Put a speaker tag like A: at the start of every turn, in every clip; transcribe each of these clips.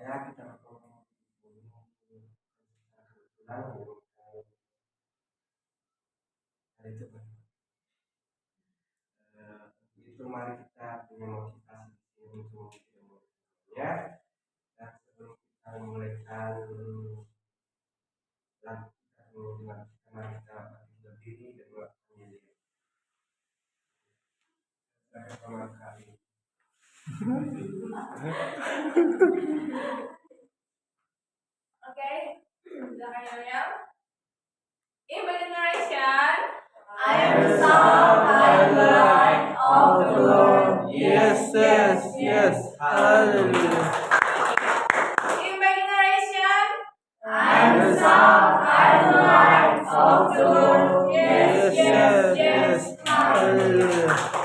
A: kita kebetulan itu mari kita punya motivasi untuk ya. Dan sebelum kita memulaikan lagu kita mari kita berdiri dan melakukan diri pertama kali.
B: Oke, silakan Yel. In my generation, I am the song I light of the Lord.
C: Yes, yes, yes. Hallelujah.
B: In my generation,
C: I am the song I light of the Lord. Yes, yes, yes. Hallelujah.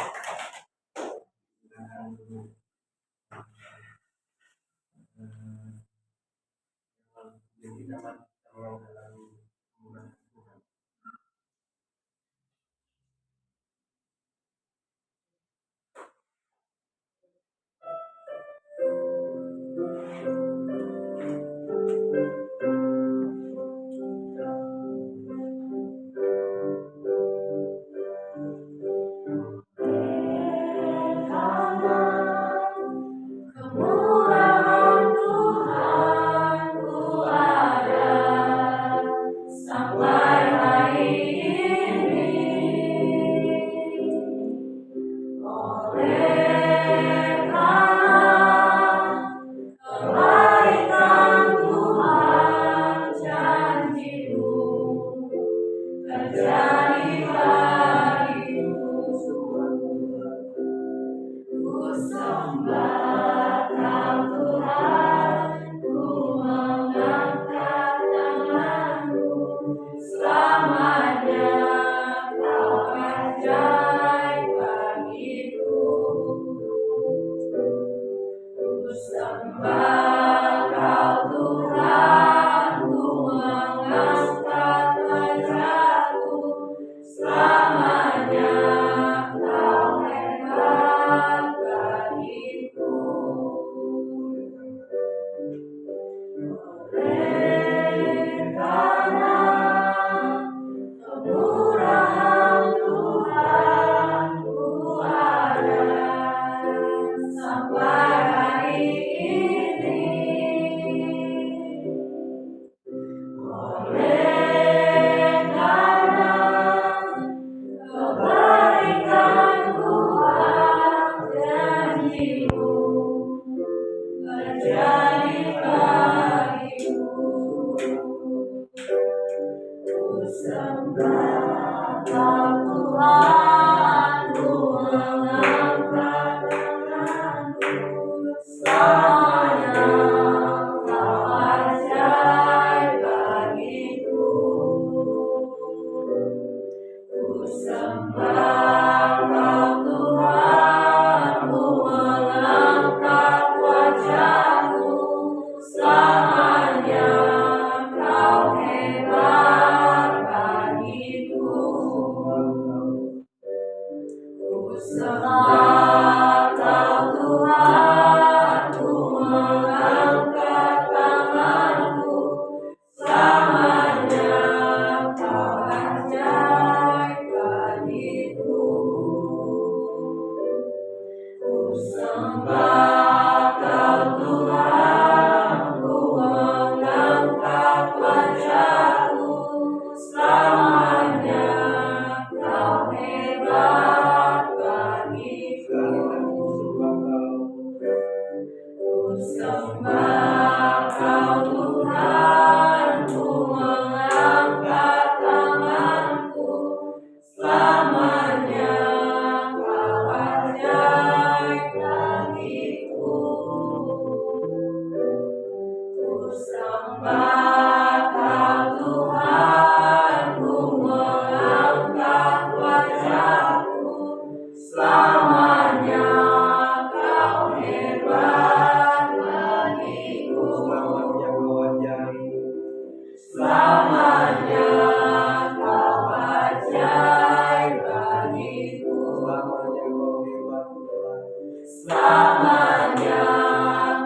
B: Selamanya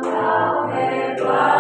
B: kau hebat.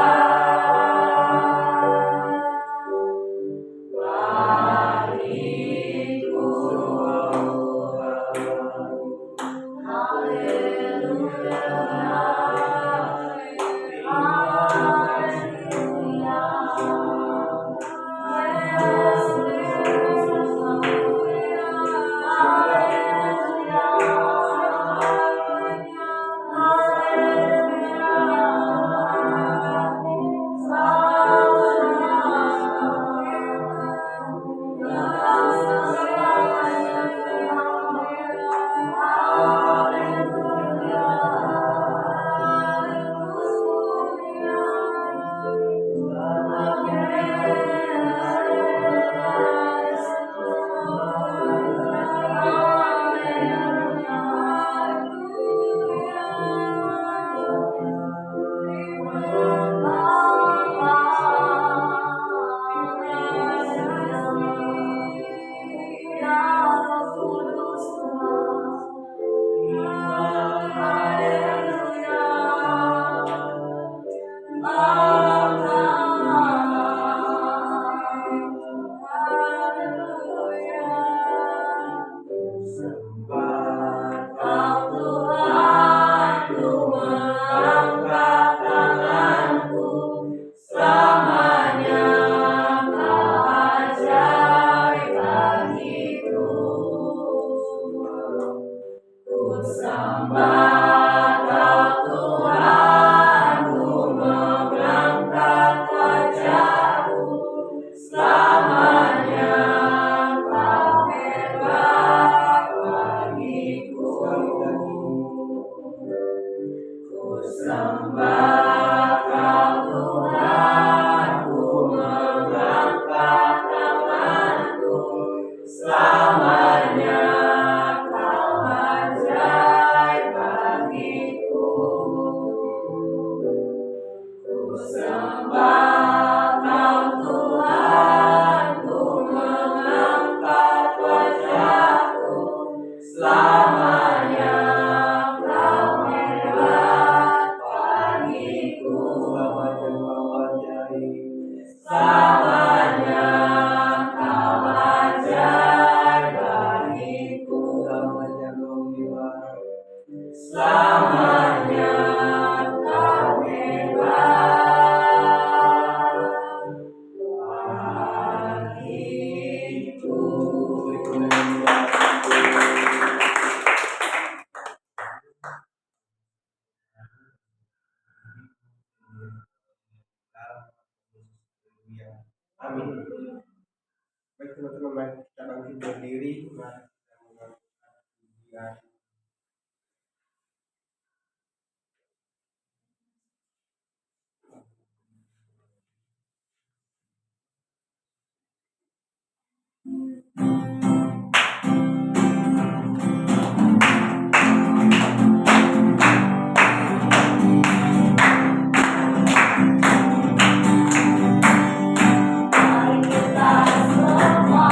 A: Amin. Baik teman-teman, mari kita bangkit berdiri. Mari kita melakukan pujian.
C: Mari kita semua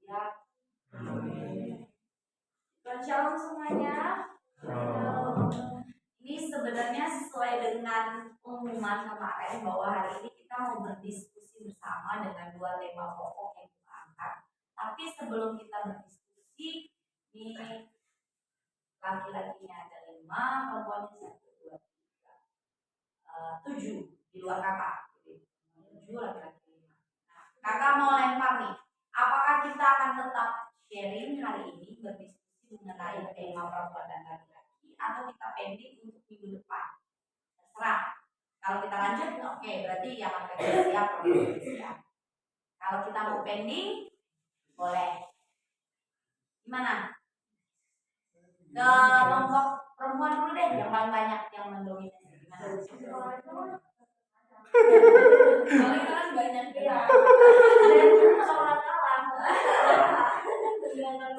B: Ya. Shalom semuanya. Ini sebenarnya sesuai dengan pengumuman kemarin bahwa hari ini kita mau berdiskusi bersama dengan dua tema pokok yang kita angkat. Tapi sebelum kita berdiskusi, ini laki-lakinya ada 5, perempuannya 1, 2, 3, 7 di luar kakak. 7 laki-laki 5. Nah, kakak mau lempar nih. Apakah kita akan tetap sharing hari ini berdiskusi mengenai tema perempuan dan laki-laki atau kita pending untuk minggu depan? Terserah. Kalau kita lanjut, oke, berarti yang akan siap. Kalau kita mau pending, boleh. Gimana? Ke kelompok perempuan dulu deh, yang paling banyak yang mendominasi. Gimana? Kalau kita kan banyak ya.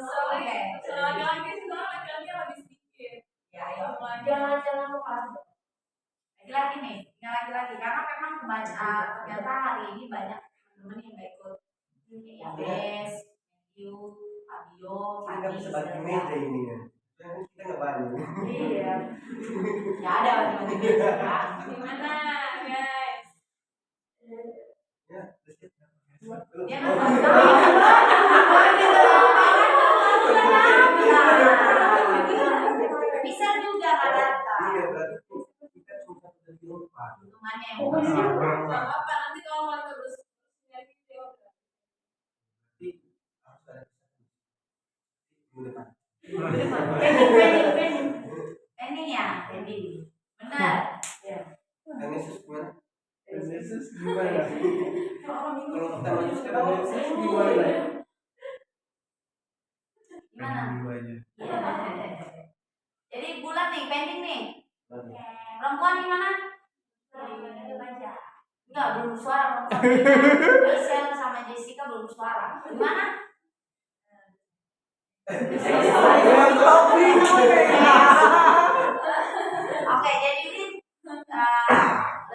B: Soalnya laki-laki lebih sedikit. Ya, ayo. Jangan lupa. Laki-laki nih, yang laki-laki karena memang kebanyakan ternyata hari ini banyak teman-teman yang nggak ikut. Ya, Bes, Matthew, Fabio,
A: Kita bisa bagi meja ini ya. Kita nggak banyak.
B: Iya. Ya ada bagi meja. Gimana, guys?
A: Ya,
B: Ya nggak bisa juga nggak datang.
A: iya berarti kita cuma satu lupa.
B: Hitungannya yang bukan.
C: Nggak apa-apa, nanti kalau mau terus nyari video.
A: Berarti harus ada minggu depan.
B: Pending ya, pending. Benar. Ya.
A: Dan Yesus gimana?
D: Yesus gimana?
A: Kalau pertama sekarang Yesus gimana?
B: Gimana?
D: Jiwanya.
B: Jadi bulat nih, pending nih. Perempuan gimana? Enggak, belum suara perempuan. Michelle sama Jessica belum suara. Gimana? Oke, jadi ini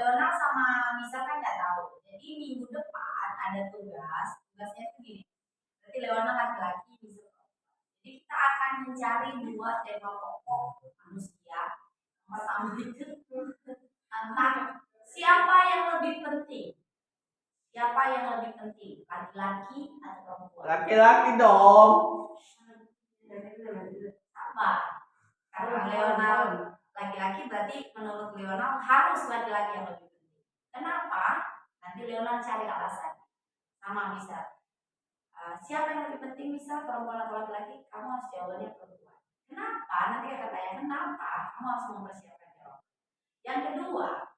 B: Leonard sama Misa kan nggak tahu. Jadi minggu depan ada tugasnya itu gini. Berarti Leonard laki-laki, Misa perempuan. Jadi kita akan mencari 2 tema pokok manusia. Pertama itu tentang siapa yang lebih penting. Siapa yang lebih penting, laki-laki atau perempuan?
D: Laki-laki dong.
B: Apa? Karena Leonard laki-laki berarti menurut Leonard harus laki-laki yang lebih penting. Kenapa? Nanti Leonard cari alasan. Sama misal, siapa yang lebih penting, misal perempuan atau laki-laki? Kamu harus jawabannya perempuan. Kenapa? Nanti akan tanya kenapa? Kamu harus mempersiapkan jawaban. Yang kedua,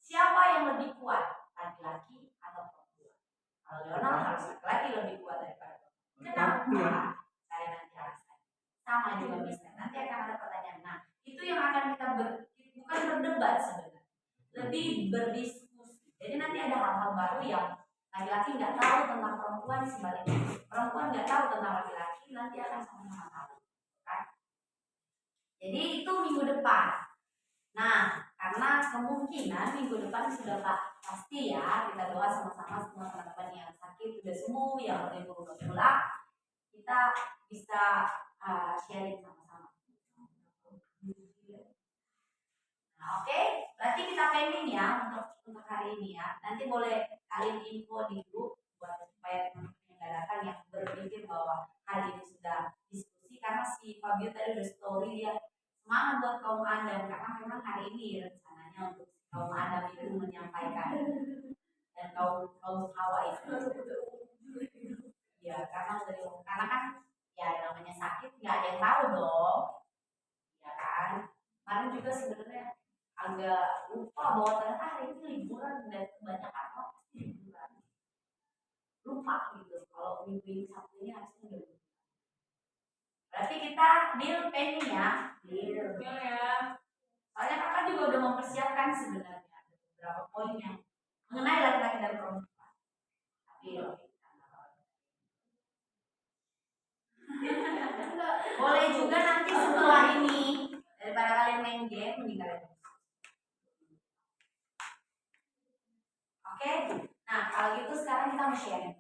B: siapa yang lebih kuat, laki-laki atau perempuan? Kalau Leonard harus laki-laki lebih kuat daripada perempuan. Kenapa? Saya nanti alasan. Sama juga bisa. Nanti akan ada pertanyaan. Nah, itu yang akan kita bukan berdebat sebenarnya, lebih berdiskusi. Jadi nanti ada hal-hal baru yang laki-laki nggak tahu tentang perempuan, sebaliknya perempuan nggak tahu tentang laki-laki, nanti akan sama-sama tahu. Kan? Jadi itu minggu depan. Nah, karena kemungkinan minggu depan sudah pasti ya, kita doa sama-sama semua teman-teman yang sakit sudah sembuh, yang berlibur udah pulang, kita bisa sharing sama-sama. Nah, oke, berarti kita pending ya untuk hari ini ya. Nanti boleh kalian info di grup buat supaya teman-teman yang nggak datang yang berpikir bahwa hari ini sudah diskusi, karena si Fabio tadi udah story dia semangat buat kaum Adam karena memang hari ini rencananya untuk kaum Adam itu menyampaikan dan kaum Hawa itu ya karena kan ya namanya sakit nggak ada yang tahu dong ya kan. Kemarin juga sebenarnya agak lupa bahwa ternyata hari ini liburan dan kebanyakan orang pasti liburan, lupa gitu kalau minggu Sabtu ini harusnya udah liburan. Berarti kita deal pending ya. Deal ya. Soalnya kakak juga udah mempersiapkan sebenarnya beberapa poin yang mengenai laki-laki dan perempuan. Tapi boleh juga nanti setelah ini daripada kalian main game mending kalian. Oke. Nah kalau gitu sekarang kita mau sharing.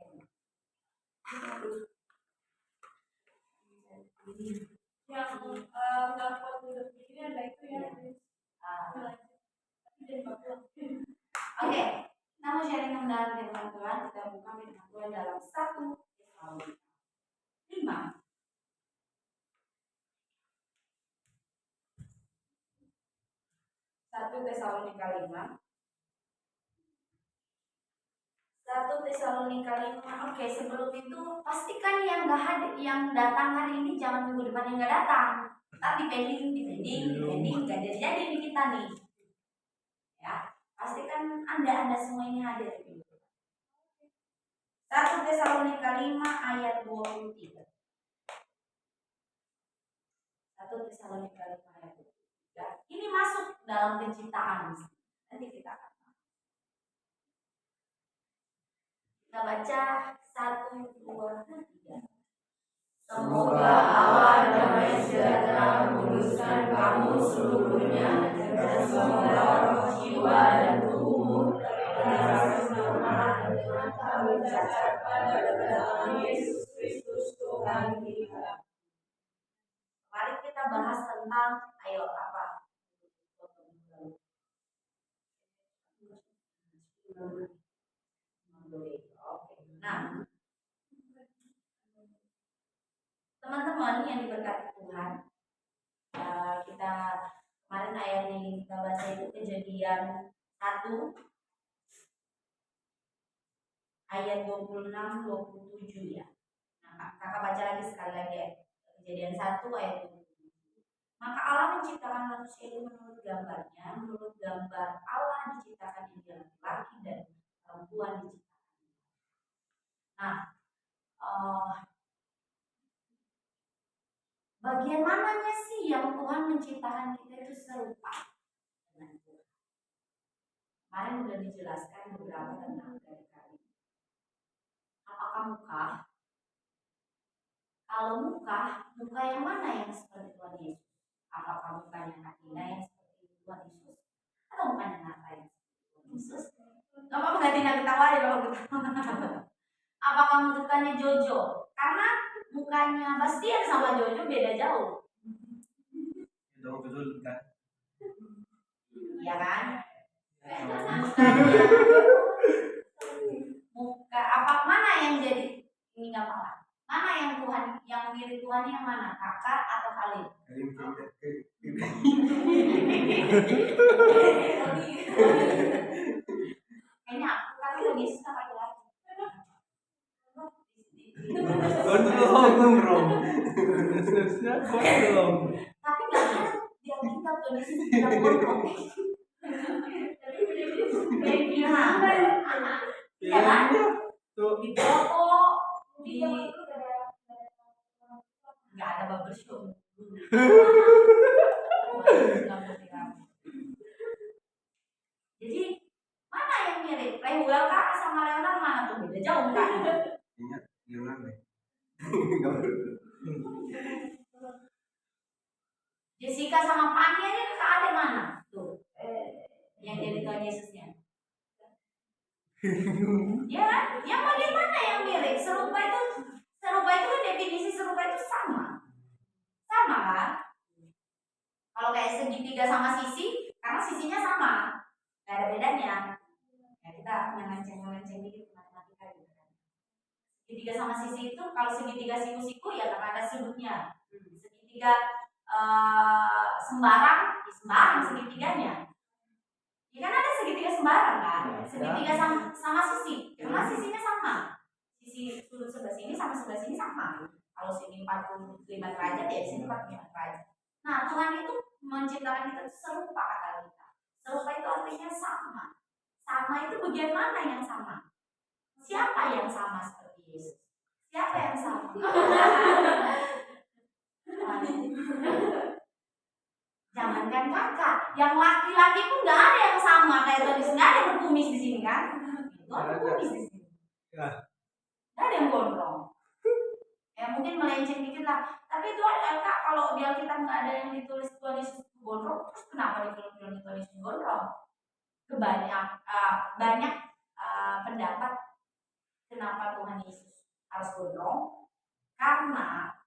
C: Yang nggak kuat duduk di sini ada itu ya.
B: Oke, kita mau sharing tentang firman Tuhan. Kita buka firman Tuhan dalam 1 Tesalonika 5. 1 Tesalonika 5. 1 Tesalonika 5. Oke, sebelum itu pastikan yang nggak hadir, yang datang hari ini jangan minggu depan yang nggak datang. Ntar dipending, nggak jadi di kita nih. Ya, pastikan anda semua ini hadir. 1 Tesalonika 5 ayat 23. 1 Tesalonika 5 ayat 23. Ini masuk dalam penciptaan. Nanti kita akan baca 1, 2, 3.
C: Semoga Allah damai sejahtera menguduskan kamu seluruhnya dan semoga roh, jiwa, dan tubuhmu terasa sempurna dengan tahu cacat pada kedatangan Yesus Kristus Tuhan kita.
B: Mari kita bahas tentang apa? Nah, teman-teman yang diberkati Tuhan, kita kemarin ayat yang kita baca itu Kejadian 1 ayat 26-27 ya. Nah, kakak baca lagi sekali lagi ya. Kejadian 1 ayat 27. Maka Allah menciptakan manusia itu menurut gambarnya, menurut gambar Allah diciptakan dia laki-laki dan perempuan diciptakan. Nah, bagian mananya sih yang Tuhan menciptakan kita itu serupa dengan Tuhan? Kemarin sudah dijelaskan beberapa tentang dari kali. Apakah muka? Kalau muka yang mana yang seperti Tuhan Yesus? Apakah mukanya Katina yang seperti Tuhan Yesus? Atau mukanya Nata yang seperti Tuhan Yesus? Gak apa-apa Katina ketawa ya kalau ketawa. Apakah mukanya Jojo? Karena mukanya Bastian sama Jojo beda jauh.
A: Dong betul kan?
B: Iya kan? Muka apa mana yang jadi ini nggak apa? Mana yang Tuhan yang mirip Tuhan yang mana? Kakak atau Khalil? Kayaknya aku kan lagi sama laki-laki.
D: Gondrong, bro. Gondrong.
B: Tapi nggak kan dia kita tuh tidak gondrong. Iya kan? Di foto di nggak ada barbershop. Jadi mana yang mirip? Rewel kakak sama Leonard mana tuh beda jauh kan?
A: Ingat Leonard deh.
B: Jessica sama Fanny aja kakak ada mana? Tuh, yang jadi Tuhan Yesusnya. Ya, yang bagaimana yang mirip? Serupa itu definisi serupa itu sama kan? Kalau kayak segitiga sama sisi, karena sisinya sama, nggak ada bedanya. Ya kita ngelenceng dikit matematika gitu kan. Segitiga sama sisi itu, kalau segitiga siku-siku ya karena ada sudutnya. Segitiga sembarang segitiganya. Ya kan ada segitiga sembarang kan? Segitiga sama sisi, karena sisinya sama. Sisi sudut sebelah sini sama sebelah sini sama. Kalau sini 45 derajat ya di sini 45 derajat. Nah, Tuhan itu menciptakan kita serupa kata kita. Serupa itu artinya sama. Sama itu bagian mana yang sama? Siapa yang sama seperti Yesus? Siapa yang sama? Jangankan kakak, yang laki-laki pun nggak ada yang sama kayak tadi. Nggak ada yang berkumis di sini kan? Itu ada berkumis di sini. Nggak ada yang gondrong. Ya mungkin melenceng dikit lah. Tapi itu kak kalau di Alkitab nggak ada yang ditulis Tuhan Yesus gondrong, terus kenapa di film-film Tuhan Yesus gondrong? Banyak pendapat kenapa Tuhan Yesus harus gondrong, karena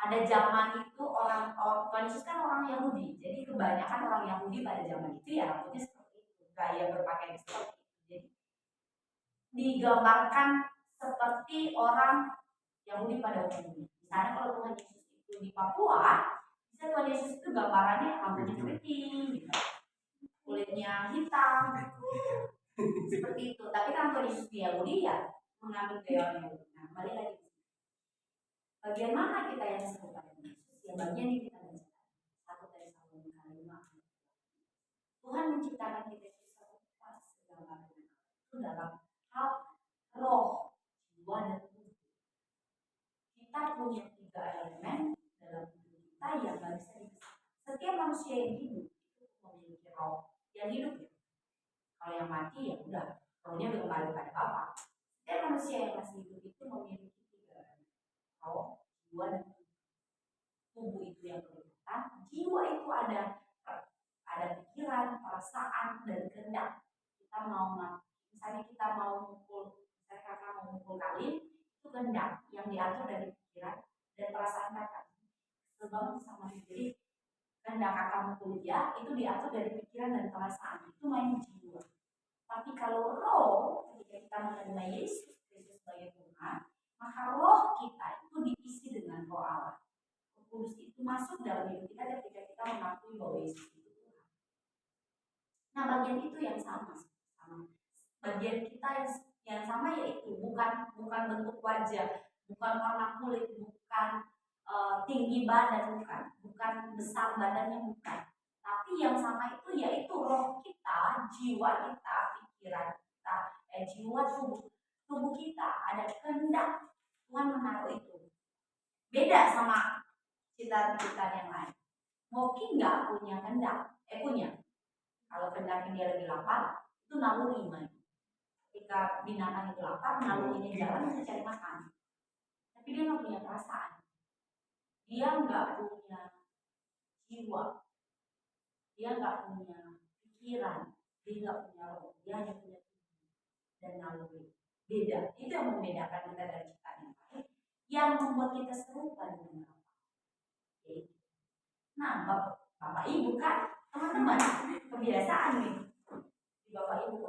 B: Ada zaman itu Tuhan Yesus kan orang Yahudi, jadi kebanyakan orang Yahudi pada zaman itu ya rambutnya seperti itu, gaya berpakaian seperti itu. Jadi digambarkan seperti orang Yahudi pada umumnya. Misalnya kalau Tuhan Yesus itu di Papua, bisa Tuhan Yesus itu gambarannya rambutnya keriting, gitu. Kulitnya hitam, seperti itu. Tapi kan Tuhan Yesus di Yahudi ya mengambil gaya orang Yahudi. Nah, kembali lagi. Bagian mana kita yang serupa dengan Yesus? Ya bagian yang kita baca. 1 Tesalonika 5. Tuhan menciptakan kita itu serupa segambar dengan Allah. Itu dalam hal roh, jiwa, dan tubuh. Kita punya 3 elemen dalam hidup kita yang gak bisa dipisahkan. Setiap manusia yang hidup itu memiliki roh yang hidup. Kalau yang mati ya udah, rohnya udah kembali pada Bapa. Setiap manusia yang masih hidup itu memiliki 3 elemen. Roh, jiwa, dan tubuh. Tubuh itu yang kelihatan, jiwa itu ada pikiran, perasaan, dan kehendak. Kita mau misalnya kita mau mukul, misalnya kakak mau mukul kali, itu kehendak yang diatur dari pikiran dan perasaan kakak. Sebab sama jadi kehendak kakak mukul dia itu diatur dari pikiran dan perasaan, itu main jiwa. Tapi kalau roh, ketika kita menerima Yesus Kristus sebagai Tuhan, maka roh kita itu diisi dengan roh Allah. Kudus itu masuk dalam hidup kita ketika kita mengakui bahwa Yesus itu Tuhan. Nah, bagian itu yang sama. Bagian kita yang sama yaitu bukan bentuk wajah, bukan warna kulit, bukan tinggi badan, bukan besar badannya, bukan. Tapi yang sama itu yaitu roh kita, jiwa kita, pikiran kita, jiwa tubuh kita ada kehendak. Tuhan menaruh itu. Beda sama cita-cita yang lain. Moki nggak punya kehendak, punya. Kalau kehendaknya dia lagi lapar, itu naluri main. Ketika binatang itu lapar, nalurinya jalan untuk cari makan. Tapi dia nggak punya perasaan. Dia nggak punya jiwa. Dia nggak punya pikiran. Dia nggak punya roh. Dia hanya punya tubuh dan naluri. Beda. Itu yang membedakan kita dari ciptaan yang lain. Yang membuat kita serupa dengan Allah. Nah, Bapak Ibu kan, teman-teman, kebiasaan nih di Bapak Ibu.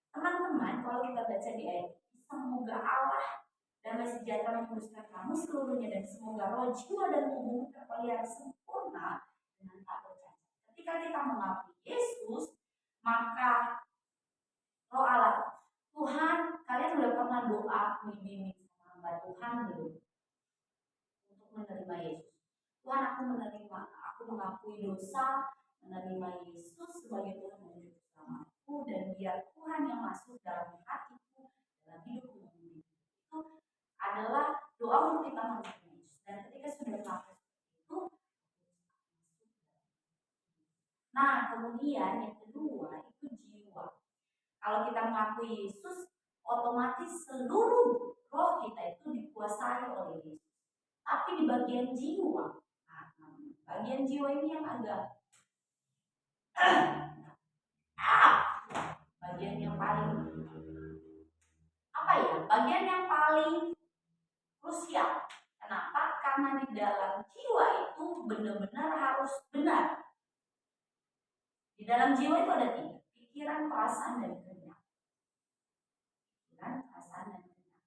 B: Teman-teman, kalau kita baca di ayat, semoga Allah damai sejahtera menguruskan kamu seluruhnya, dan semoga roh, jiwa, dan tubuh terpelihara sempurna dengan tak bercacat. Ketika kita mengakui Yesus, maka roh Allah, Tuhan, kalian udah pernah doa dibimbing sama hamba Tuhan belum untuk menerima Yesus? Tuhan, aku mengakui dosa, menerima Yesus sebagai Tuhan dan Juru Selamatku, dan biar Tuhan yang masuk dalam hatiku, dalam hidupku. Itu adalah doa untuk kita menerima Yesus. Dan ketika sudah melakukan itu, nah kemudian yang kedua itu jiwa. Kalau kita mengakui Yesus, otomatis seluruh roh kita itu dikuasai oleh Yesus. Tapi di bagian jiwa, bagian jiwa ini yang agak bagian yang paling bagian yang paling krusial. Kenapa? Karena di dalam jiwa itu benar-benar harus benar. Di dalam jiwa itu ada 3: pikiran, perasaan, dan kehendak. Pikiran, perasaan, dan kehendak.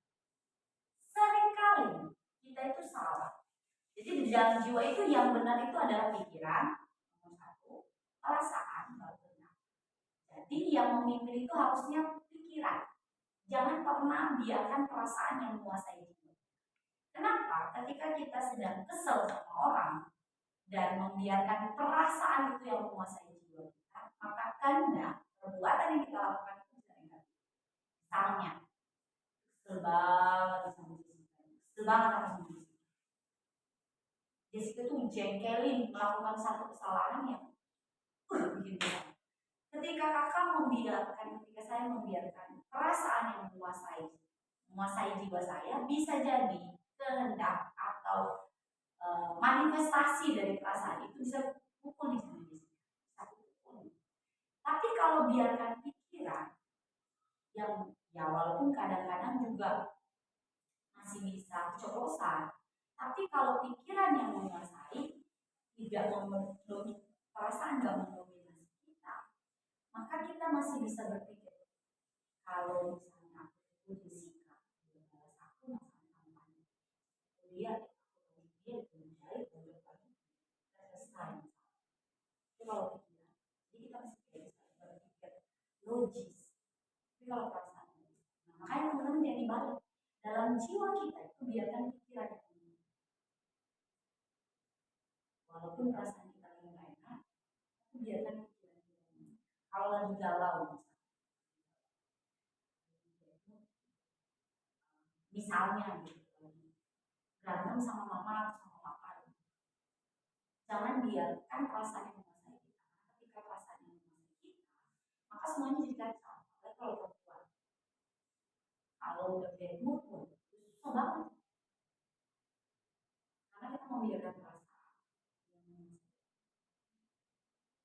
B: Seringkali kita itu salah. Jadi di dalam jiwa itu yang benar itu adalah pikiran, nomor 1, perasaan, baru benar. Jadi yang memimpin itu harusnya pikiran. Jangan pernah biarkan perasaan yang menguasai jiwa. Kenapa? Ketika kita sedang kesel sama orang dan membiarkan perasaan itu yang menguasai jiwa kita, maka kehendak perbuatan yang kita lakukan itu bisa negatif. Misalnya, kesel banget sama Jessica tuh jengkelin melakukan satu kesalahan yang bikin kita. Ketika ketika saya membiarkan perasaan yang menguasai jiwa saya, bisa jadi kehendak atau manifestasi dari perasaan itu bisa pukul di sana, Tapi kalau biarkan pikiran yang ya walaupun kadang-kadang juga masih bisa keceplosan, tapi kalau pikiran yang menguasai, tidak mendominasi, perasaan nggak mendominasi kita, maka kita masih bisa berpikir, kalau misalnya aku itu Jessica, dia balas aku masalah kampanye, dia mencari untuk selesai. Itu kalau pikiran. Jadi kita masih bisa berpikir logis. Tapi kalau perasaan, nah, makanya teman-teman jadi balik dalam jiwa kita itu biarkan pikiran itu. Walaupun perasaan kita lagi nggak enak, tapi biarkan pikiran kita. Kalau lagi galau, misalnya gitu, berantem sama mama atau sama papa, jangan biarkan perasaan yang menguasai kita. Ketika perasaan yang menguasai kita, maka semuanya jadi kacau. Apalagi kalau perempuan, kalau udah bad mood pun susah banget, karena kita membiarkan perasaan.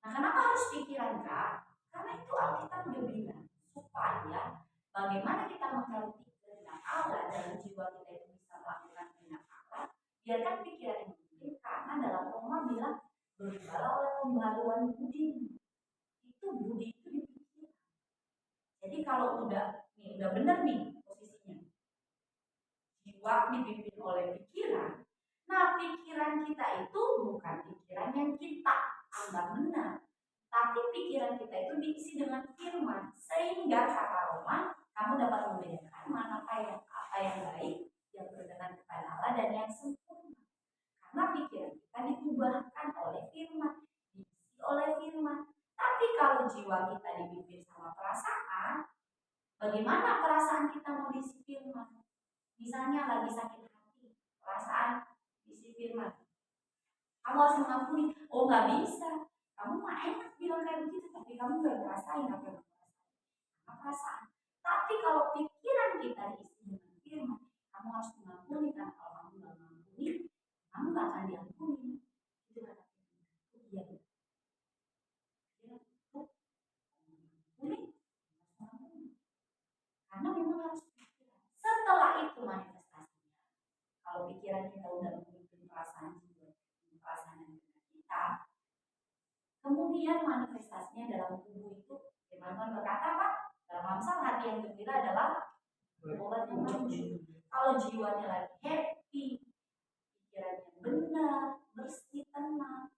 B: Nah, kenapa harus pikiran, Kak? Karena itu Alkitab udah bilang supaya bagaimana kita menghargai kehendak Allah dalam jiwa kita itu bisa melakukan kehendak Allah, biarkan pikiran yang mungkin, karena dalam Roma bilang berubahlah oleh pembaharuan budi. Itu budi itu dipikirkan. Jadi kalau udah benar nih posisinya, jiwa dipimpin oleh pikiran. Nah, pikiran kita itu bukan pikiran yang kita anggap benar, tapi pikiran kita itu diisi dengan firman, sehingga kata Roma, kamu dapat membedakan mana apa yang baik, yang berkenan kepada Allah dan yang sempurna. Karena pikiran kita diubahkan oleh firman, diisi oleh firman. Tapi kalau jiwa kita dipimpin sama perasaan, bagaimana perasaan kita mau diisi firman? Misalnya lagi sakit hati, perasaan diisi firman, kamu harus mengampuni. Oh, nggak bisa. Kamu mah enak bilang kayak begitu, tapi kamu nggak ngerasain apa yang kamu rasain. Karena perasaan. Tapi kalau pikiran kita diisi dengan firman, kamu harus mengampuni, kan kalau kamu nggak mengampuni, kamu nggak akan diampuni. Itu kata firman. Iya. Karena memang harus pikiran. Setelah itu manifestasinya, kalau pikiran kita udah memimpin perasaan jiwa, perasaan kita, kemudian manifestasinya dalam tubuh itu, firman Tuhan berkata apa? Dalam Amsal, hati yang gembira adalah obat yang manjur. Kalau jiwanya lagi happy, pikirannya benar, bersih, tenang,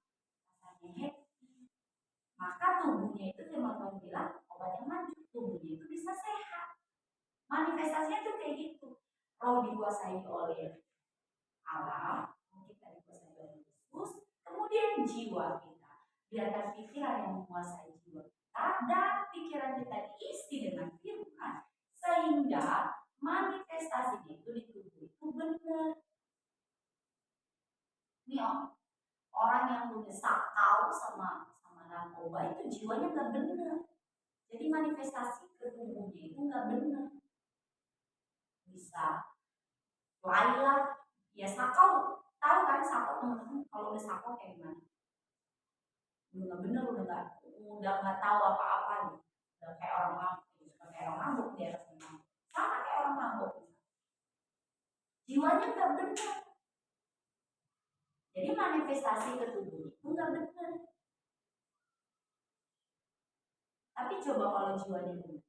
B: rasanya happy, maka tubuhnya itu firman Tuhan bilang obat yang manjur, tubuhnya itu bisa sehat. Manifestasinya tuh kayak gitu. Roh dikuasai oleh Allah, kita dikuasai oleh Yesus, kemudian jiwa kita, biarkan pikiran yang menguasai jiwa kita, dan pikiran kita diisi dengan firman, sehingga manifestasinya itu di tubuh itu benar. Ini orang yang punya sakau sama narkoba itu jiwanya nggak benar, jadi manifestasi ke tubuhnya itu nggak benar. Bisa Laila, ya sakau, tahu kan sakau teman-teman, kalau udah sakau kayak gimana? Udah nggak bener, udah nggak tahu apa-apa nih, udah kayak orang mabuk, kayak orang mabuk di atas mabuk, sama kayak orang mabuk, jiwanya nggak benar, jadi manifestasi ke tubuh itu nggak benar. Tapi coba kalau jiwanya benar,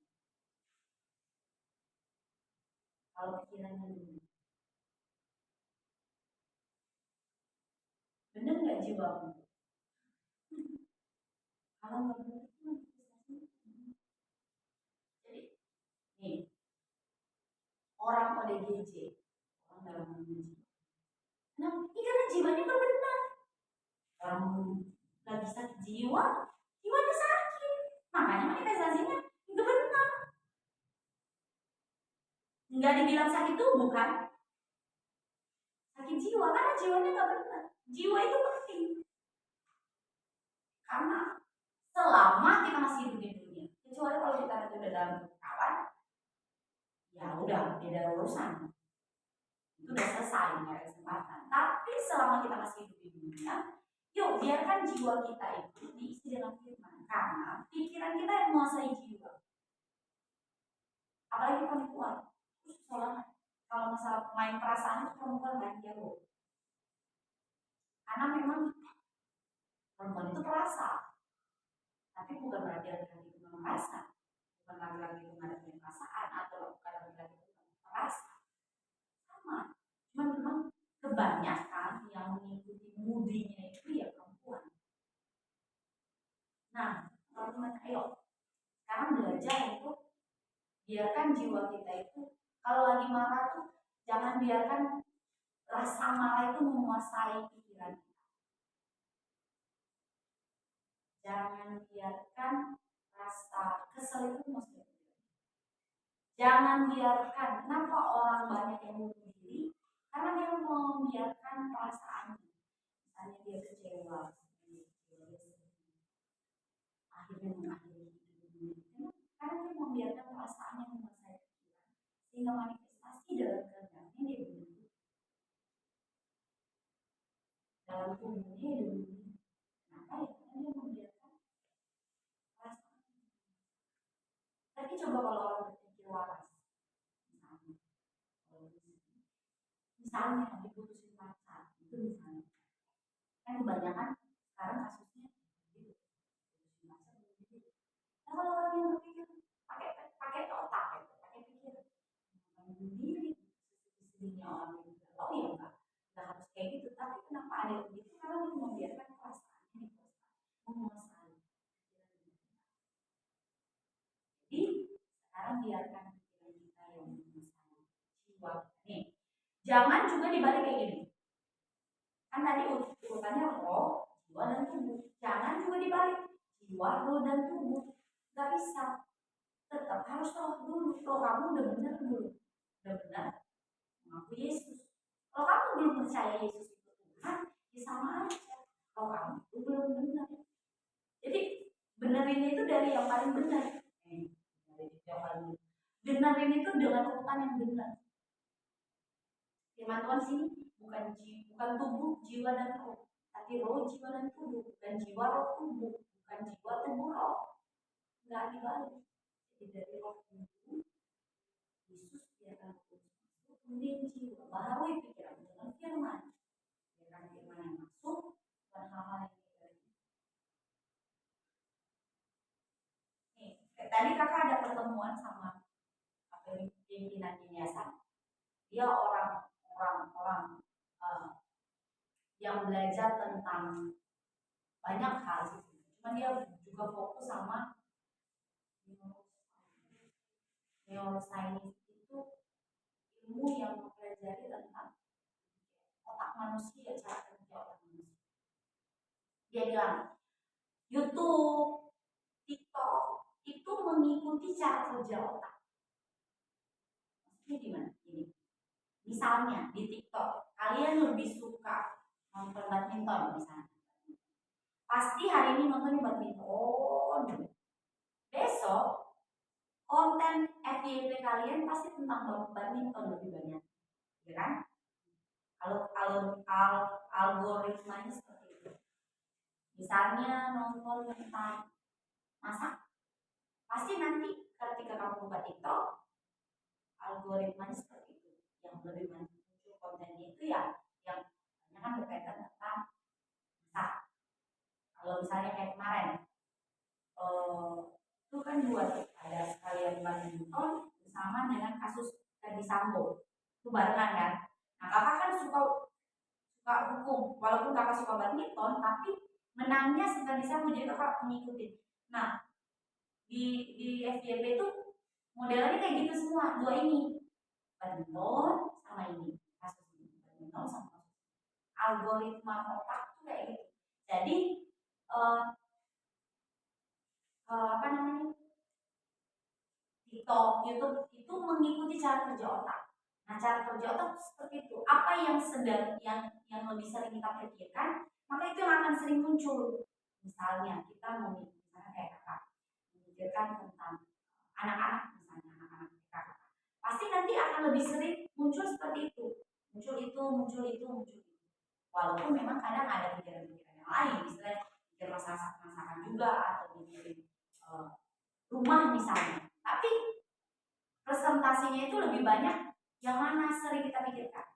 B: kalau pikirannya benar, benar nggak jiwamu? Kalau nggak benar itu manifestasinya. Jadi nih, orang ODGJ, orang dalam menguji. Nah, ini karena jiwanya nggak benar. Orang lagi sakit jiwa, jiwanya sakit, makanya manifestasinya nggak benar. Nggak dibilang sakit tubuh kan? Sakit jiwa, karena jiwanya nggak benar. Jiwa itu penting. Karena selama kita masih hidup di dunia, kecuali kalau kita nanti udah dalam kawan, ya udah beda urusan. Itu udah selesai, nggak ada kesempatan. Tapi selama kita masih hidup di dunia, yuk biarkan jiwa kita itu diisi dengan firman. Karena pikiran kita yang menguasai jiwa. Apalagi perempuan, itu susah banget. Kalau masalah main perasaan itu perempuan kan jago. Karena memang perempuan itu perasa, tapi bukan berarti laki-laki itu nggak merasa, bukan laki-laki itu nggak ada punya perasaan, atau bukan laki-laki itu nggak merasa, sama. Cuman memang kebanyakan yang mengikuti mudinya itu ya perempuan. Nah, teman-teman, ayo sekarang belajar untuk biarkan jiwa kita itu kalau lagi marah tuh jangan biarkan rasa marah itu menguasai pikiran kita. Jangan biarkan rasa kesel itu menguasai pikiran kita. Jangan biarkan, kenapa orang banyak yang bunuh diri? Karena dia membiarkan perasaannya. Misalnya dia kecewa, akhirnya mengakhiri hidupnya. Karena dia membiarkan perasaannya menguasai pikiran, sehingga manifestasi dalam kehendaknya dia bunuh diri. Dalam tubuhnya dia bunuh diri. Kenapa ya? Karena dia membiarkan perasaan. Tapi coba kalau orang berpikir waras, misalnya diputusin pacar, itu misalnya, kan kebanyakan sekarang kasusnya gitu, putusin pacar gitu. Nah kalau orang yang berpikir pakai otak, gitu, pakai pikiran, bunuh diri, sedihnya orang yang galau ya nggak harus kayak gitu. Tapi kenapa ada yang begitu? Karena dia membiarkan perasaannya menguasai pikiran kita. Jadi sekarang biarkan pikiran kita yang menguasai jiwa nih. Jangan juga dibalik kayak gini. Kan tadi urutannya roh, jiwa dan tubuh. Jangan juga dibalik jiwa, roh dan tubuh. Gak bisa. Tetap harus roh dulu. Roh kamu udah benar dulu. Udah benar mengaku Yesus. Kalau kamu belum percaya Yesus itu Tuhan, ya sama aja. Roh kamu itu belum benar. Jadi benerin itu dari yang paling benar. Benerin itu dengan urutan yang benar. Firman Tuhan sini bukan tubuh, jiwa dan roh, tapi roh, jiwa dan tubuh. Bukan jiwa, roh, tubuh, bukan jiwa, tubuh, roh. Enggak dibalik. Jadi dari roh tubuh Yesus biarkan masuk, kemudian jiwa baharui pikiran dengan firman. Biarkan firman yang masuk dan hal-hal yang kita. Nih, tadi kakak ada pertemuan sama pimpinan yayasan. Dia orang yang belajar tentang banyak hal sih. Cuma dia juga fokus sama neuroscience itu ilmu yang mempelajari tentang otak manusia, cara kerja otak manusia. Dia bilang YouTube, TikTok itu mengikuti cara kerja otak. Maksudnya gimana? Ini. Misalnya di TikTok kalian lebih suka nonton badminton misalnya. Pasti hari ini nonton badminton. Besok konten FYP kalian pasti tentang badminton lebih banyak, ya kan? Kalau algoritmanya seperti itu. Misalnya nonton tentang masak, pasti nanti ketika kamu buka TikTok, algoritmanya seperti itu. Yang lebih banyak muncul kontennya itu ya yang banyak kan berkaitan tentang masak. Kalau misalnya kayak kemarin, itu kan buat ada sekalian badminton bersama dengan kasus Ferdy Sambo, itu barengan kan. Nah kakak kan suka hukum, walaupun kakak suka badminton, tapi menangnya si Ferdy Sambo, jadi kakak mengikuti. Nah di FYP itu modelnya kayak gitu semua, dua ini, badminton sama ini, kasus ini, badminton sama kasus ini. Algoritma otak tuh kayak gitu. Jadi apa namanya, TikTok, YouTube itu mengikuti cara kerja otak. Nah cara kerja otak seperti itu. Apa yang sedang yang lebih sering kita pikirkan, maka itu yang akan sering muncul. Misalnya kita misalnya kayak kakak memikirkan tentang anak-anak, misalnya anak-anak kakak, pasti nanti akan lebih sering muncul seperti itu. Muncul itu. Walaupun memang kadang ada pikiran-pikiran yang lain, misalnya pikir masakan juga atau mikirin rumah misalnya, tapi presentasinya itu lebih banyak yang mana sering kita pikirkan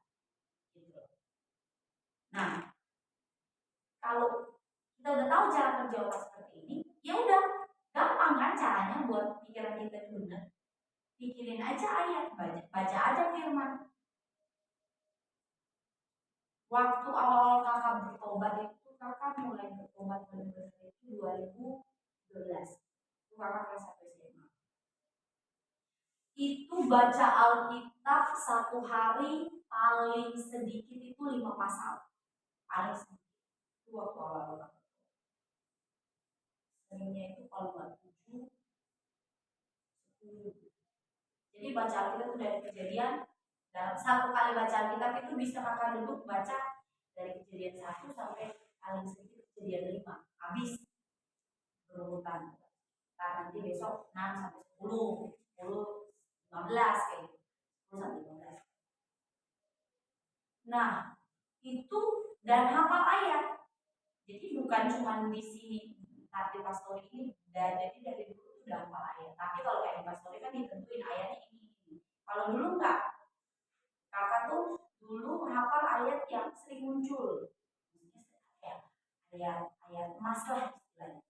B: gitu. Nah kalau kita udah tahu cara kerja otak seperti ini, ya udah gampang kan caranya buat pikiran kita itu benar. Pikirin aja ayat, baca aja firman. Waktu awal kakak bertobat itu, kakak mulai bertobat benar-benar itu 2012. Itu kakak kelas 1 SMA. Itu baca Alkitab satu hari paling sedikit itu 5 pasal. Paling sedikit. Itu waktu awal-awal. Seringnya itu kalau nggak 7, 10. Jadi baca Alkitab itu dari Kejadian. Dalam satu kali baca Alkitab itu bisa kakak duduk baca dari Kejadian 1 sampai paling sedikit Kejadian 5. Habis berurutan. Nah, nanti besok 6 sampai 10, 10, 15 kayak gitu. 10 sampai 15. Nah, itu dan hafal ayat. Jadi bukan cuma di sini di pastori ini, jadi dari dulu udah hafal ayat. Tapi kalau kayak di pastori kan ditentuin ayatnya ini. Kalau dulu enggak. Kakak tuh dulu hafal ayat yang sering muncul. Ayat emas lah istilahnya.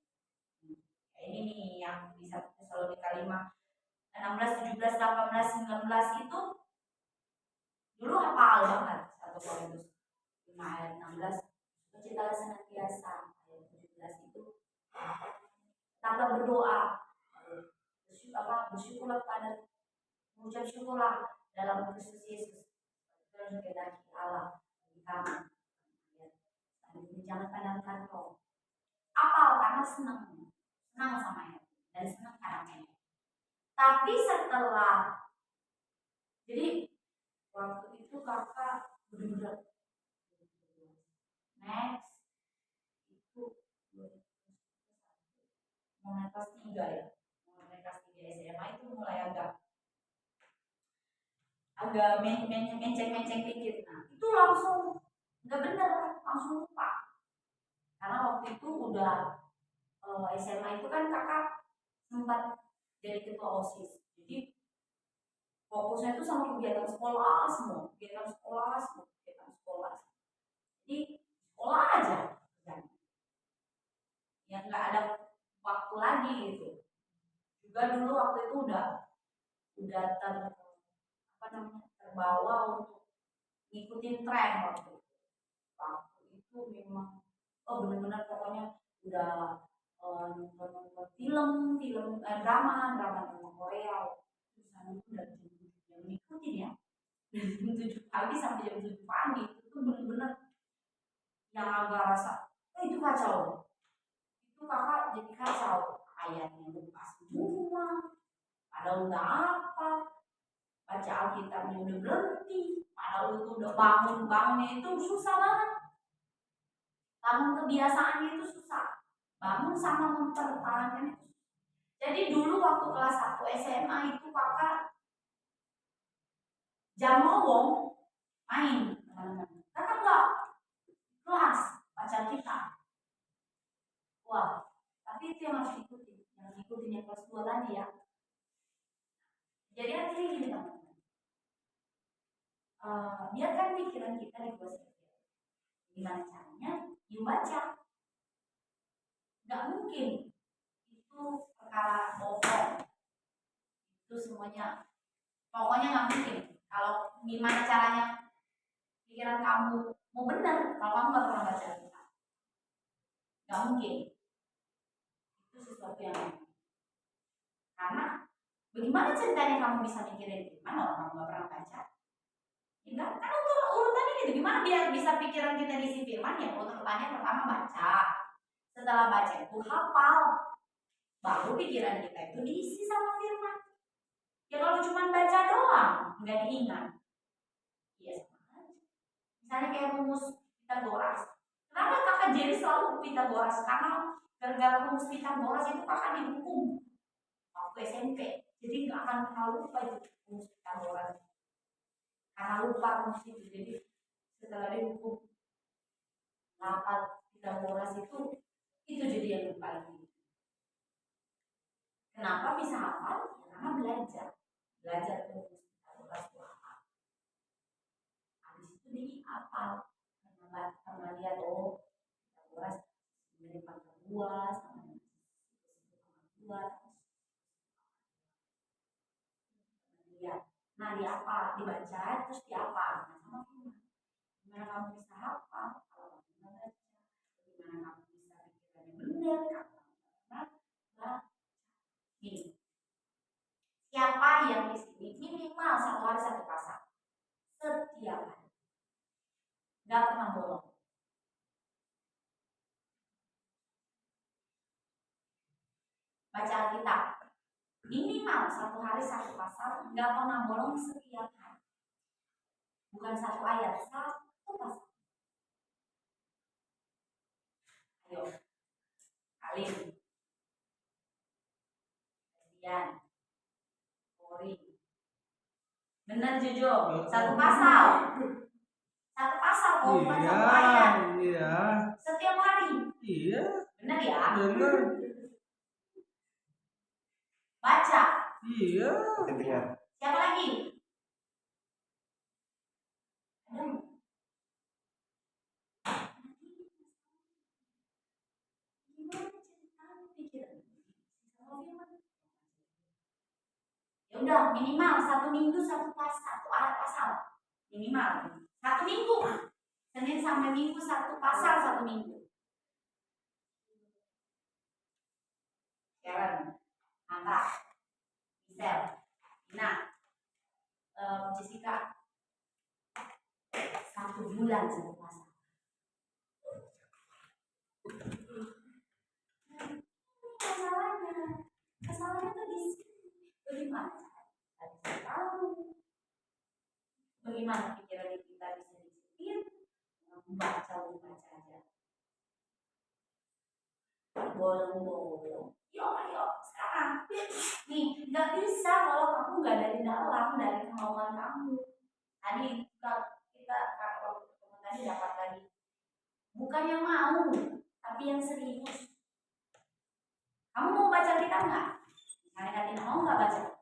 B: Kayak ini nih yang bisa selalu di kalimat 16, 17, 18, 19 itu dulu hafal banget. 1 Korintus 5 ayat 16. Bercitalah senantiasa. Ayat 17 itu tetaplah berdoa. Bersyukurlah pada mengucap syukurlah dalam Kristus Yesus. Dan kehendaki Allah bagi kami. Jangan pandangkan roh. Apal karena senang sama ya, dan senang karena ini. Tapi setelah, jadi waktu itu kakak bener-bener next itu mulai kelas 3 ya, mulai kelas 3 SMA itu mulai agak menceng dikit. Nah itu langsung nggak bener, langsung lupa. Karena waktu itu udah SMA itu kan kakak sempat jadi ketua OSIS. Jadi fokusnya itu sama kegiatan sekolah semua. Jadi sekolah aja. Ya nggak ada waktu lagi gitu. Juga dulu waktu itu udah terbawa untuk ngikutin tren waktu itu. Waktu itu memang benar-benar pokoknya udah nonton film drama tentang Korea. Terus itu dari jam 7 ngikutin ya. Dari jam 7 pagi sampai jam 7 pagi itu benar-benar yang agak rasa itu kacau. Itu kakak jadi kacau. Ayatnya lupa semua. Padahal udah apa? Baca Alkitabnya udah berhenti. Padahal itu udah bangunnya itu susah banget. Bangun kebiasaannya itu susah. Bangun sama mempertahankan itu. Jadi dulu waktu kelas 1 SMA itu kakak jam ngomong main teman-teman. Kakak enggak kelas baca kitab. Wah, tapi itu yang harus diikuti. Yang diikutin yang kelas 2 tadi ya. Jadi artinya gini teman-teman. Biarkan pikiran kita dikuasai. Gimana caranya? You baca. Gak mungkin itu perkara bohong. Itu semuanya pokoknya gak mungkin. Kalau gimana caranya pikiran kamu mau benar kalau kamu gak pernah baca kitab. Gak mungkin. Itu sesuatu yang aneh. Karena bagaimana ceritanya kamu bisa mikirin firman kalau kamu gak pernah baca? Enggak, kan urutannya gitu. Gimana biar bisa pikiran kita diisi firman? Ya urutannya pertama baca. Setelah baca itu hafal. Baru pikiran kita itu diisi sama firman. Ya kalau cuma baca doang, nggak diingat. Iya sama aja. Misalnya kayak rumus Pitagoras. Kenapa kakak jadi selalu Pitagoras? Karena gara-gara rumus Pitagoras itu kakak dihukum waktu SMP. Jadi nggak akan pernah lupa itu rumus Pitagoras. Karena lupa rumus itu. Jadi setelah dihukum hafal Pitagoras itu jadi yang lupa lagi. Kenapa bisa hafal? Karena belajar rumus Pitagoras itu apa. Habis itu dihafal. Karena lihat Pitagoras dua sama dengan 2. Lihat. Nah, di apa? Dibaca terus di apa? Nah, sama firman. Gimana kamu bisa hafal kalau kamu nggak baca? Gimana kamu bisa pikirannya benar kalau kamu nggak baca? Gini, siapa yang di sini minimal 1 hari 1 pasal setiap hari, nggak pernah bolong. Baca Alkitab minimal 1 hari 1 pasal, nggak pernah bolong setiap hari. Bukan 1 ayat, 1 pasal. Ayo, Alim, Christian, Ori, bener jujur, 1 pasal. 1 pasal kok, bukan 1 ayat.
C: Iya.
B: Setiap hari.
C: Iya.
B: Bener ya?
C: Bener.
B: Baca.
C: Iya.
A: Ketika
B: Siapa lagi? Gimana ceritanya pikiran? Ya udah minimal 1 minggu 1 pasal, 1 ayat pasal minimal 1 minggu. Senin sampai Minggu 1 pasal 1 minggu. Karen, Nata, Michelle, Ina, Jessica, 1 bulan 1 pasal. Masalahnya tuh di sini. Bagaimana cara bisa tahu? Bagaimana pikiran kita bisa disetir? Membaca aja. Bolong-bolong. Yuk, sekarang. Nih, nggak bisa kalau kamu nggak dari dalam, dari kemauan kamu. Tadi kita kalau ketemu tadi dapat lagi. Bukan yang mau, tapi yang serius. Kamu mau baca kitab nggak? Misalnya Katina mau nggak baca?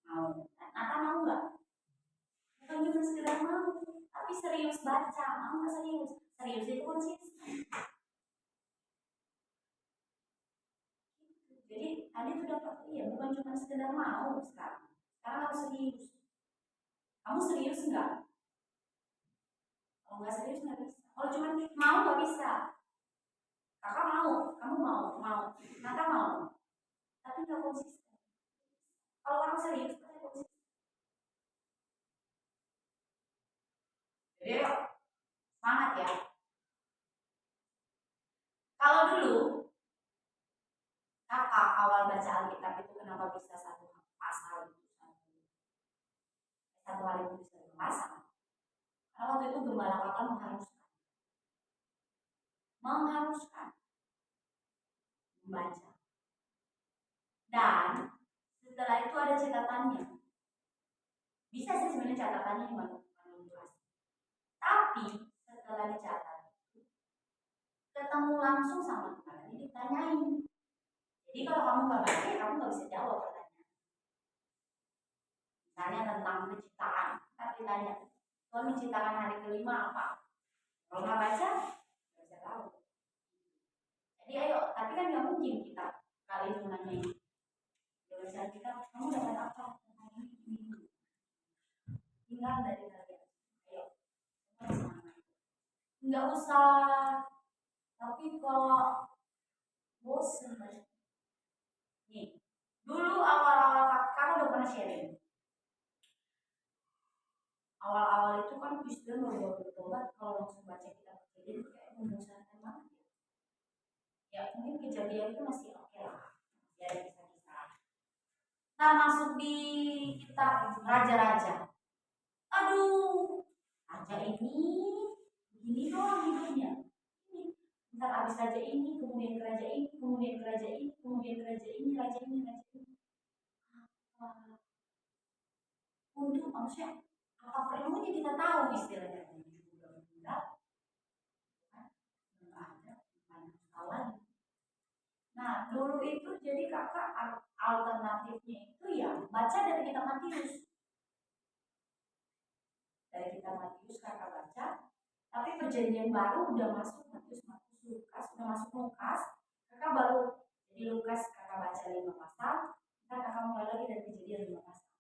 B: Mau. Nata mau nggak? Bukan cuma sekedar mau, tapi serius baca. Mau nggak serius? Serius itu konsisten. Jadi tadi tuh dapat bukan cuma sekedar mau sekarang. Sekarang harus serius. Kamu serius nggak? Kalau nggak serius nggak bisa. Kalau cuma mau nggak bisa. Kakak mau, kamu mau, Nata mau, tapi nggak konsisten. Kalau orang serius pasti konsisten. Jadi yuk, semangat ya. Kalau dulu kakak awal baca Alkitab itu kenapa bisa 1 pasal itu 1 hari itu bisa 1 pasal? Karena waktu itu gembala kakak mengharuskan membaca. Dan setelah itu ada catatannya. Bisa sih sebenarnya catatannya manipulasi. Tapi setelah dicatat, ketemu langsung sama Tuhan, ini ditanyain. Jadi kalau kamu nggak baca, kamu nggak bisa jawab pertanyaan. Misalnya tentang penciptaan, kan ditanya, Tuhan menciptakan hari kelima apa? Kalau nggak baca, nggak bisa tahu. Jadi ayo, tapi kan nggak mungkin kita kali itu nanyain. Baca kita, kamu dapat apa? Ini. Tinggal dari kalian. Ayo, nggak usah. Tapi kok bosen baca. Nih, dulu awal-awal kakak udah pernah sharing. Awal-awal itu kan Kristen baru bertobat, kalau langsung baca kitab Kejadian kayak membosankan banget ya. Ya mungkin Kejadian itu masih oke lah, masih ada kisah-kisah. Nah masuk di kitab raja-raja. Aduh, raja ini begini doang hidupnya. Ini, ntar abis raja ini, kemudian ke raja ini, kemudian ke raja ini, kemudian ke raja ini, raja ini, raja ini. Untuk maksudnya apa perlunya kita tahu istilahnya juga enggak ada banyak kawan. Nah dulu itu jadi kakak alternatifnya itu ya baca dari kitab Matius. Dari kitab Matius kakak baca, tapi perjanjian baru udah masuk Matius, Lukas, udah masuk Lukas, Kakak baru di Lukas kakak baca 5 pasal, ntar kakak mulai lagi dari Kejadian 5 pasal.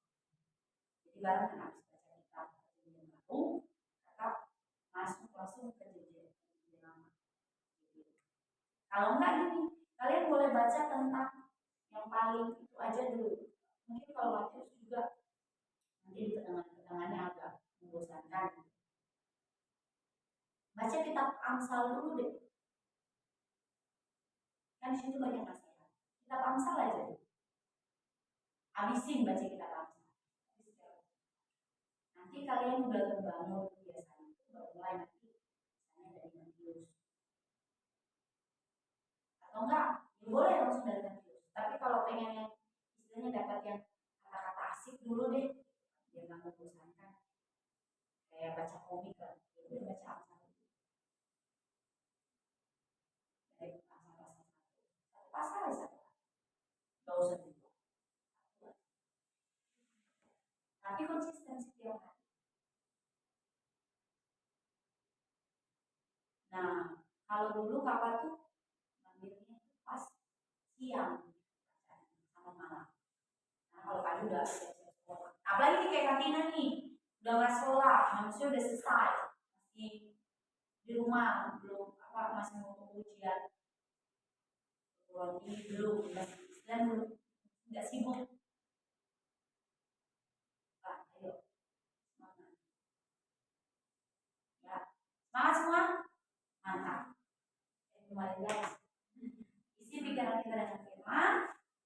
B: Jadi bareng kan habis baca kitab Perjanjian Baru, kakak masuk langsung ke Perjanjian Lama. Kalau enggak gini, kalian boleh baca tentang yang paling itu aja dulu. Mungkin kalau Matius juga nanti di pertengahan-pertengahannya agak membosankan. Baca kitab Amsal dulu deh. Kan di situ banyak nasihat. Kitab Amsal aja. Habisin baca kitab Amsal. Nanti kalian udah terbangun kebiasaan itu baru mulai nanti misalnya dari Matius. Atau enggak, ya boleh langsung dari Matius. Tapi kalau pengen yang istilahnya dapat yang kata-kata asik dulu deh, biar nggak membosankan. Kayak baca komik kan, ya baca Amsal dulu. Dari pasal-pasal satu pasal ya satu. Gak usah juga. Tapi konsisten setiap hari. Nah, kalau dulu kakak tuh ngambilnya pas siang sama malam. Nah, kalau pagi udah siap-siap sekolah. Apalagi nih kayak Katina nih, udah nggak sekolah, manusia udah selesai, masih di rumah, belum masih mau ujian, belum, dan belum nggak sibuk. Nah, ayo semangat, ya semangat semua, mantap. Kembali guys, isi pikiran kita dengan firman,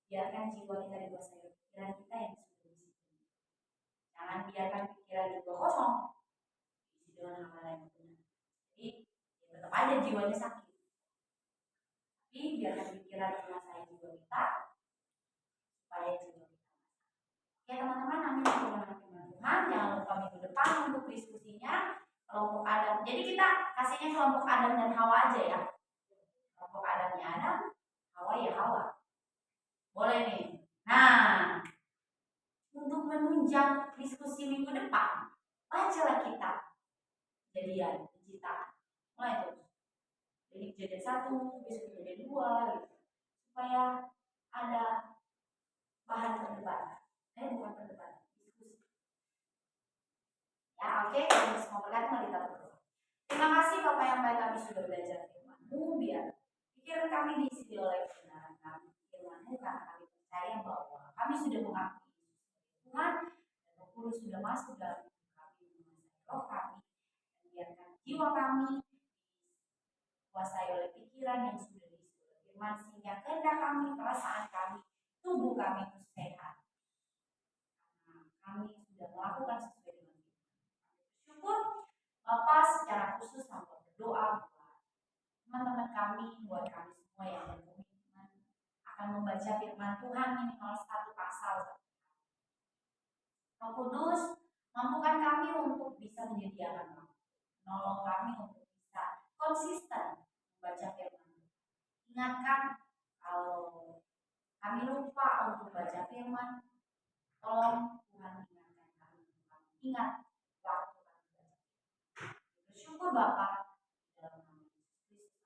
B: biarkan jiwa kita dikuasai pikiran kita yang sudah disiplin. Jangan biarkan pikiran juga kosong, diisi dengan hal-hal yang benar. Jadi ya tetap aja jiwanya sakit. Tapi biarkan pikiran menguasai jiwa kita supaya jiwa kita. Oke teman-teman, nanti firman Tuhan. Jangan lupa minggu depan untuk diskusinya kelompok Adam. Jadi kita kasihnya kelompok Adam dan Hawa aja ya. Kelompok Adamnya Adam, Hawa ya Hawa. Boleh nih. Nah, untuk menunjang diskusi minggu depan, bacalah kita Kejadian, Penciptaan. Mulai terus. Jadi Kejadian 1, besok Kejadian 2 gitu. Supaya ada bahan perdebatan. Bukan perdebatan, diskusi. Ya, oke, kita semua berkata, mari kita berdoa. Terima kasih Bapak yang baik, kami sudah belajar firman-Mu, biar pikiran kami diisi oleh kebenaran kami. Firman-Mu karena kami percaya bahwa kami sudah mengakui Tuhan dan Roh Kudus sudah masuk dalam hidup kami, menguasai roh kami, dan biarkan jiwa kami dikuasai oleh pikiran yang sudah diisi oleh firman, sehingga kehendak kami, perasaan kami, tubuh kami itu sehat. Karena kami sudah melakukan sesuai dengan firman. Kami bersyukur Bapak secara khusus sampai berdoa buat teman-teman kami, buat kami semua yang berkomitmen akan membaca firman Tuhan minimal 1 pasal. Roh Kudus, mampukan kami untuk bisa menyediakan waktu, menolong kami untuk bisa konsisten membaca firman. Ingatkan kalau kami lupa untuk baca firman, tolong Tuhan ingatkan kami. Ingat waktu kami baca. Bersyukur Bapak dalam nama Yesus Kristus.